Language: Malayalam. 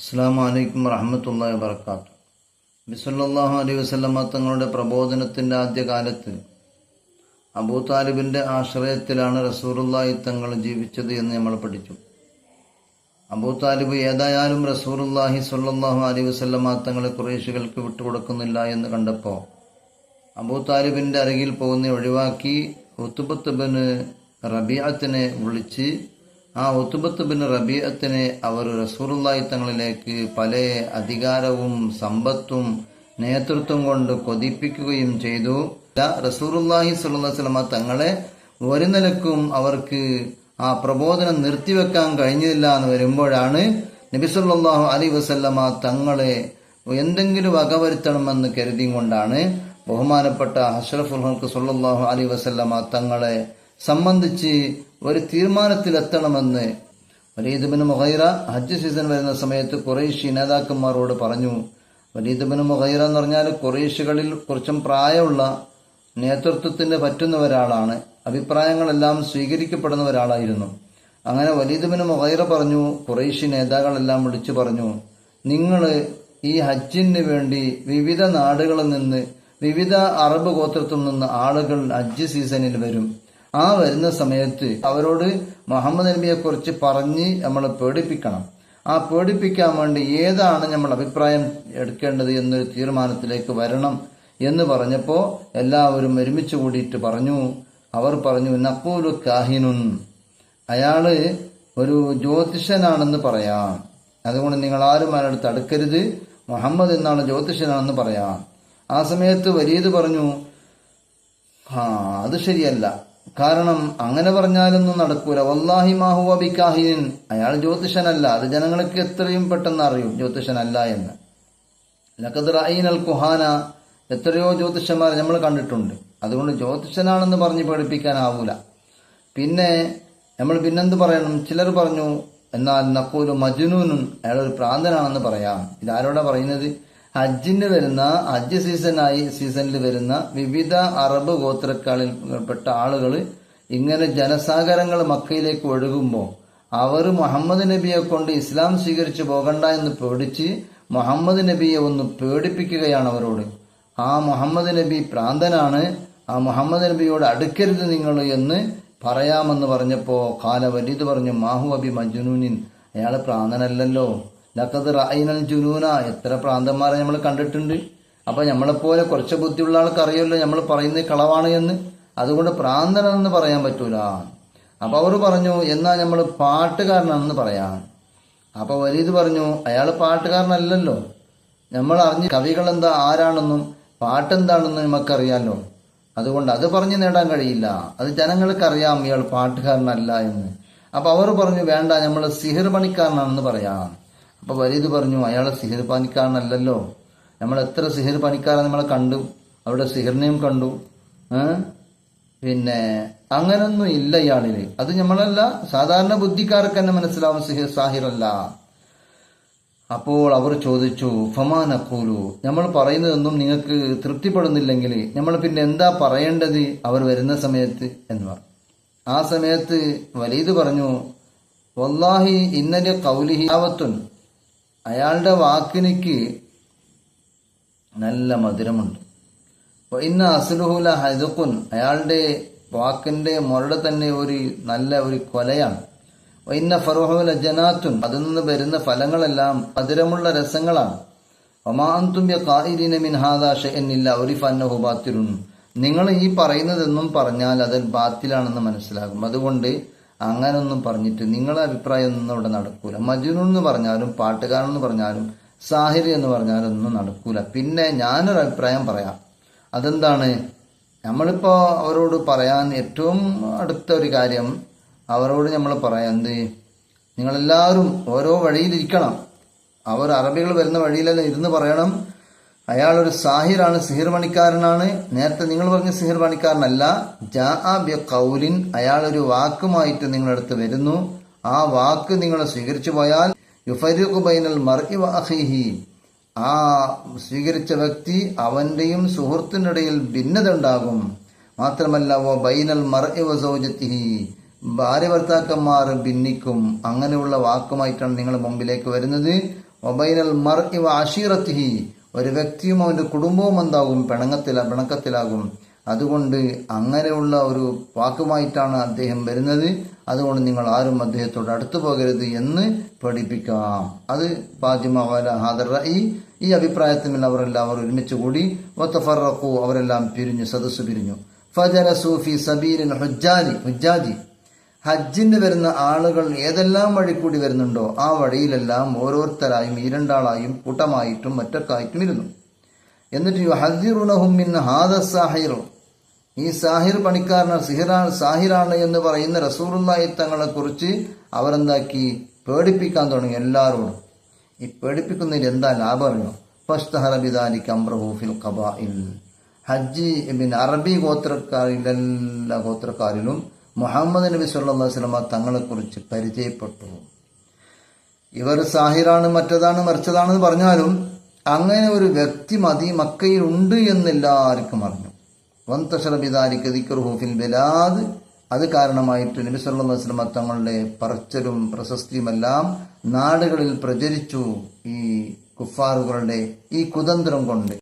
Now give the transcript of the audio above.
അസ്സലാമു അലൈക്കും വറഹ്മത്തുള്ളാഹി വബറകാതുഹു. നബി സല്ലല്ലാഹു അലൈഹി വസല്ലമ തങ്ങളുടെ പ്രബോധനത്തിന്റെ ആദ്യകാലത്ത് അബൂ താലിബിന്റെ ആശ്രയത്തിലാണ് റസൂലുള്ളാഹി തങ്ങൾ ജീവിച്ചത് എന്ന് നമ്മൾ പഠിച്ചു. അബൂ താലിബ് ഏതായാലും റസൂലുള്ളാഹി സ്വല്ലല്ലാഹു അലൈഹി വസല്ലമ തങ്ങളെ ഖുറൈശികൾക്ക് വിട്ടുകൊടുക്കുന്നില്ല എന്ന് കണ്ടപ്പോൾ അബൂ താലിബിന്റെ അരികിൽ പോകുന്ന ഒഴിവാക്കി ഉത്ബത്ത് ബിൻ റബീഅത്തിനെ വിളിച്ച് ആ ഉത്ബത്ത് ബിൻ റബീഅത്തിനെ അവർ റസൂലുള്ളാഹി തങ്ങളിലേക്ക് പല അധികാരവും സമ്പത്തും നേതൃത്വം കൊണ്ട് കൊതിപ്പിക്കുകയും ചെയ്തു. റസൂലുള്ളാഹി സ്വല്ലല്ലാഹു അലൈഹി വസല്ലമ തങ്ങളെ ഒരു നിലക്കും അവർക്ക് ആ പ്രബോധനം നിർത്തിവെക്കാൻ കഴിഞ്ഞില്ല എന്ന് വരുമ്പോഴാണ് നബി സല്ലല്ലാഹു അലൈഹി വസല്ലമ തങ്ങളെ എന്തെങ്കിലും വകവരുത്തണമെന്ന് കരുതിയും കൊണ്ടാണ് ബഹുമാനപ്പെട്ട അഷ്റഫുൽ ഖൽഖ് സല്ലല്ലാഹു അലൈഹി വസല്ലമ തങ്ങളെ സംബന്ധിച്ച് ഒരു തീരുമാനത്തിലെത്തണമെന്ന് വലീദ് ബിൻ മുഗൈറ ഹജ്ജ് സീസൺ വരുന്ന സമയത്ത് ഖുറൈശി നേതാക്കന്മാരോട് പറഞ്ഞു. വലീദ് ബിൻ മുഗൈറ എന്ന് പറഞ്ഞാൽ ഖുറൈശികളിൽ കുറച്ചും പ്രായമുള്ള നേതൃത്വത്തിന് പറ്റുന്ന ഒരാളാണ്, അഭിപ്രായങ്ങളെല്ലാം സ്വീകരിക്കപ്പെടുന്ന ഒരാളായിരുന്നു. അങ്ങനെ വലീദ് ബിൻ മുഗൈറ പറഞ്ഞു, ഖുറൈശി നേതാക്കളെല്ലാം വിളിച്ചു പറഞ്ഞു, നിങ്ങൾ ഈ ഹജ്ജിന് വേണ്ടി വിവിധ നാടുകളിൽ നിന്ന് വിവിധ അറബ് ഗോത്രത്തിൽ നിന്ന് ആളുകൾ ഹജ്ജ് സീസണിൽ വരും. ആ വരുന്ന സമയത്ത് അവരോട് മുഹമ്മദ് നബിയെ കുറിച്ച് പറഞ്ഞ് നമ്മൾ പേടിപ്പിക്കണം. ആ പേടിപ്പിക്കാൻ വേണ്ടി ഏതാണ് നമ്മൾ അഭിപ്രായം എടുക്കേണ്ടത് എന്നൊരു തീരുമാനത്തിലേക്ക് വരണം എന്ന് പറഞ്ഞപ്പോൾ എല്ലാവരും ഒരുമിച്ച് കൂടിയിട്ട് പറഞ്ഞു. അവർ പറഞ്ഞു, നഖൂലു കാഹിനുൻ, അയാള് ഒരു ജ്യോതിഷനാണെന്ന് പറയാം, അതുകൊണ്ട് നിങ്ങൾ ആരും അയാളടുത്ത് അടുക്കരുത്, മുഹമ്മദ് എന്നാണ് ജ്യോതിഷനാണെന്ന് പറയാം. ആ സമയത്ത് വലീദ് പറഞ്ഞു, അത് ശരിയല്ല, കാരണം അങ്ങനെ പറഞ്ഞാലൊന്നും നടക്കൂല. വല്ലാഹി മാ ഹുവ ബികാഹിൻ, അയാൾ ജ്യോതിഷനല്ല, അത് ജനങ്ങൾക്ക് എത്രയും പെട്ടെന്ന് അറിയും ജ്യോതിഷനല്ല എന്ന്. ലഖദ് റഅയ്നൽ കുഹാന, എത്രയോ ജ്യോതിഷന്മാരെ നമ്മൾ കണ്ടിട്ടുണ്ട്, അതുകൊണ്ട് ജ്യോതിഷനാണെന്ന് പറഞ്ഞ് പേടിപ്പിക്കാനാവൂല. പിന്നെ നമ്മൾ പിന്നെന്ത് പറയണം? ചിലർ പറഞ്ഞു, എന്നാൽ നഖൂലു മജ്നൂനുൻ, അയാൾ ഒരു പ്രാന്തനാണെന്ന് പറയാം. ഇതാരോടാ പറയുന്നത്? ഹജ്ജിന് വരുന്ന ഹജ്ജ് സീസണിൽ വരുന്ന വിവിധ അറബ് ഗോത്രക്കാളിൽ പെട്ട ആളുകൾ ഇങ്ങനെ ജനസാഗരങ്ങൾ മക്കയിലേക്ക് ഒഴുകുമ്പോൾ അവർ മുഹമ്മദ് നബിയെ കൊണ്ട് ഇസ്ലാം സ്വീകരിച്ചു പോകണ്ട എന്ന് പേടിച്ച് മുഹമ്മദ് നബിയെ ഒന്ന് പേടിപ്പിക്കുകയാണ് അവരോട്. ആ മുഹമ്മദ് നബി പ്രാന്തനാണ്, ആ മുഹമ്മദ് നബിയോട് അടുക്കരുത് നിങ്ങൾ എന്ന് പറയാമെന്ന് പറഞ്ഞപ്പോൾ കാല വലീദ് പറഞ്ഞു, മാഹു അബി മജ്നൂനിൻ, അയാൾ പ്രാന്തനല്ലല്ലോ. ലഖദ് റഅയ്നൽ ജുനൂന, എത്ര പ്രാന്തന്മാരെ നമ്മൾ കണ്ടിട്ടുണ്ട്. അപ്പൊ നമ്മളെപ്പോലെ കുറച്ച് ബുദ്ധിയുള്ള ആൾക്ക് അറിയല്ലോ നമ്മൾ പറയുന്നത് കളവാണ് എന്ന്, അതുകൊണ്ട് പ്രാന്തനെന്ന് പറയാൻ പറ്റൂല. അപ്പൊ അവർ പറഞ്ഞു, എന്നാ നമ്മൾ പാട്ടുകാരനാണെന്ന് പറയാം. അപ്പൊ വലീദ് പറഞ്ഞു, അയാൾ പാട്ടുകാരനല്ലല്ലോ, നമ്മൾ അറിഞ്ഞ് കവികൾ എന്താ ആരാണെന്നും പാട്ടെന്താണെന്നും നമുക്കറിയാലോ, അതുകൊണ്ട് അത് പറഞ്ഞു നേടാൻ കഴിയില്ല, അത് ജനങ്ങൾക്കറിയാം ഇയാൾ പാട്ടുകാരനല്ല എന്ന്. അപ്പൊ അവർ പറഞ്ഞു, വേണ്ട, നമ്മൾ സിഹിർ പണിക്കാരനാണെന്ന് പറയാം. അപ്പൊ വലീദ് പറഞ്ഞു, അയാളെ സിഹിർ പണിക്കാരനല്ലല്ലോ, നമ്മൾ എത്ര സിഹിർ പണിക്കാരെ നമ്മളെ കണ്ടു, അവിടെ സിഹിറിനെയും കണ്ടു, പിന്നെ അങ്ങനൊന്നും ഇല്ല ഇയാളില്, അത് നമ്മളല്ല, സാധാരണ ബുദ്ധിക്കാർക്ക് തന്നെ മനസ്സിലാവും സിഹിർ സാഹിറല്ല. അപ്പോൾ അവർ ചോദിച്ചു, ഫമാ നഖൂലു, നമ്മൾ പറയുന്നതൊന്നും നിങ്ങൾക്ക് തൃപ്തിപ്പെടുന്നില്ലെങ്കിൽ നമ്മൾ പിന്നെ എന്താ പറയേണ്ടത് അവർ വരുന്ന സമയത്ത് എന്ന് പറഞ്ഞു. ആ സമയത്ത് വലീദ് പറഞ്ഞു, വല്ലാഹി ഇന്നലെ ഖൗലിഹി ആവത്തുൻ, അയാളുടെ വാക്കിനിക്ക് നല്ല മധുരമുണ്ട്. ഇന്ന അസ്ലുഹുല ഹദഖുൻ, അയാളുടെ വാക്കിന്റെ മുരട് തന്നെ ഒരു നല്ല ഒരു കൊലയാണ്. ഇന്ന ഫറുഹുല ജനാത്തുൻ, അതിൽ നിന്ന് വരുന്ന ഫലങ്ങളെല്ലാം മധുരമുള്ള രസങ്ങളാണ്. വമാ അൻതും ബിഖായിലിന മിൻ ഹാദാ ഷൈഅൻ ഇല്ലാ ഉരിഫ അന്നഹു ബാത്തിലുൻ, നിങ്ങൾ ഈ പറയുന്നതെന്നും പറഞ്ഞാൽ അത് ബാത്തിലാണെന്ന് മനസ്സിലാകും, അതുകൊണ്ട് അങ്ങനൊന്നും പറഞ്ഞിട്ട് നിങ്ങളെ അഭിപ്രായം ഒന്നും ഇവിടെ നടക്കൂല. മജ്നൂൻ എന്ന് പറഞ്ഞാലും പാട്ടുകാരൻ എന്ന് പറഞ്ഞാലും സാഹിരി എന്ന് പറഞ്ഞാലും ഒന്നും നടക്കൂല. പിന്നെ ഞാനൊരു അഭിപ്രായം പറയാം, അതെന്താണ്? നമ്മളിപ്പോ അവരോട് പറയാൻ ഏറ്റവും അടുത്ത ഒരു കാര്യം അവരോട് നമ്മൾ പറയാം, എന്ത്, നിങ്ങളെല്ലാവരും ഓരോ വഴിയിലിരിക്കണം, അവർ അറബികൾ വരുന്ന വഴിയിലെല്ലാം ഇരുന്ന് പറയണം, അയാളൊരു സാഹിറാണ്, സിഹിർ പണിക്കാരനാണ്. നേരത്തെ നിങ്ങൾ പറഞ്ഞ സിഹിർ പണിക്കാരനല്ല, ജാഅ ബി ഖൗലിൻ, അയാളൊരു വാക്കുമായിട്ട് നിങ്ങളടുത്ത് വരുന്നു, ആ വാക്ക് നിങ്ങൾ സ്വീകരിച്ചു പോയാൽ യുഫരിഖു ബൈനൽ മർഇ വ അഖീഹി, ആ സ്വീകരിച്ച വ്യക്തി അവന്റെയും സുഹൃത്തിനിടയിൽ ഭിന്നത ഉണ്ടാകും. മാത്രമല്ല വ ബൈനൽ മർഇ വ സൗജത്തിഹി, ഭാര്യ ഭർത്താക്കന്മാർ ഭിന്നിക്കും. അങ്ങനെയുള്ള വാക്കുമായിട്ടാണ് നിങ്ങൾ മുമ്പിലേക്ക് വരുന്നത്. വബൈനൽ മർഇ വഅശീറതിഹി, ഒരു വ്യക്തിയും അവന്റെ കുടുംബവും എന്താകും? പിണക്കത്തിലാകും. അതുകൊണ്ട് അങ്ങനെയുള്ള ഒരു വാക്കുമായിട്ടാണ് അദ്ദേഹം വരുന്നത്. അതുകൊണ്ട് നിങ്ങൾ ആരും അദ്ദേഹത്തോട് അടുത്തു പോകരുത് എന്ന് പഠിപ്പിക്കാം. അത് ഈ അഭിപ്രായത്തിൽ അവരെല്ലാം ഒരുമിച്ച് കൂടി വതഫറഖു, അവരെല്ലാം പിരിഞ്ഞു, സദസ്സ് പിരിഞ്ഞു. ഫജലസു ഫി സബീലിൽ ഹുജ്ജാജി, ഹജ്ജിന് വരുന്ന ആളുകൾ ഏതെല്ലാം വഴി കൂടി വരുന്നുണ്ടോ ആ വഴിയിലെല്ലാം ഓരോരുത്തരായും, ഈ രണ്ടാളായും, കൂട്ടമായിട്ടും ഒറ്റക്കായിട്ടും ഇരുന്നു. എന്നിട്ട് യുഹദ്ദിറുനഹും മിൻ ഹാദ സാഹിർ, ഈ സാഹിർ പണിക്കാരനാണ്, സാഹിറാണ് എന്ന് പറയുന്ന റസൂലുള്ളാഹി തങ്ങളെ കുറിച്ച് അവരെന്താക്കി? പേടിപ്പിക്കാൻ തുടങ്ങി എല്ലാവരോടും. ഈ പേടിപ്പിക്കുന്നതിൽ എന്താ ലാഭമല്ലോ? ഫസ്തഹറ ബിദാലിക അംറഹു ഫിൽ ഖബാഇൽ, ഹജ്ജ് അറബി ഗോത്രക്കാരിലെല്ലാ ഗോത്രക്കാരിലും മുഹമ്മദ് നബി സല്ലല്ലാഹു അലൈഹി വസല്ലം തങ്ങളെക്കുറിച്ച് പരിചയപ്പെട്ടു. ഇവർ സാഹിറാണ്, മറ്റതാണ്, മറിച്ചതാണെന്ന് പറഞ്ഞാലും അങ്ങനെ ഒരു വ്യക്തി മക്കയിൽ ഉണ്ട് എന്ന് എല്ലാവർക്കും അറിഞ്ഞു. വന്തശറ ബിദാലിക ദിക്റുഹു ഫിൽ ബിലാദ്, അത് കാരണമായിട്ട് നബി സല്ലല്ലാഹു അലൈഹി വസല്ലം തങ്ങളുടെ പറച്ചലും പ്രശസ്തിയുമെല്ലാം നാടുകളിൽ പ്രചരിച്ചു. ഈ കുഫാറുകളുടെ ഈ കുതന്ത്രം കൊണ്ട്.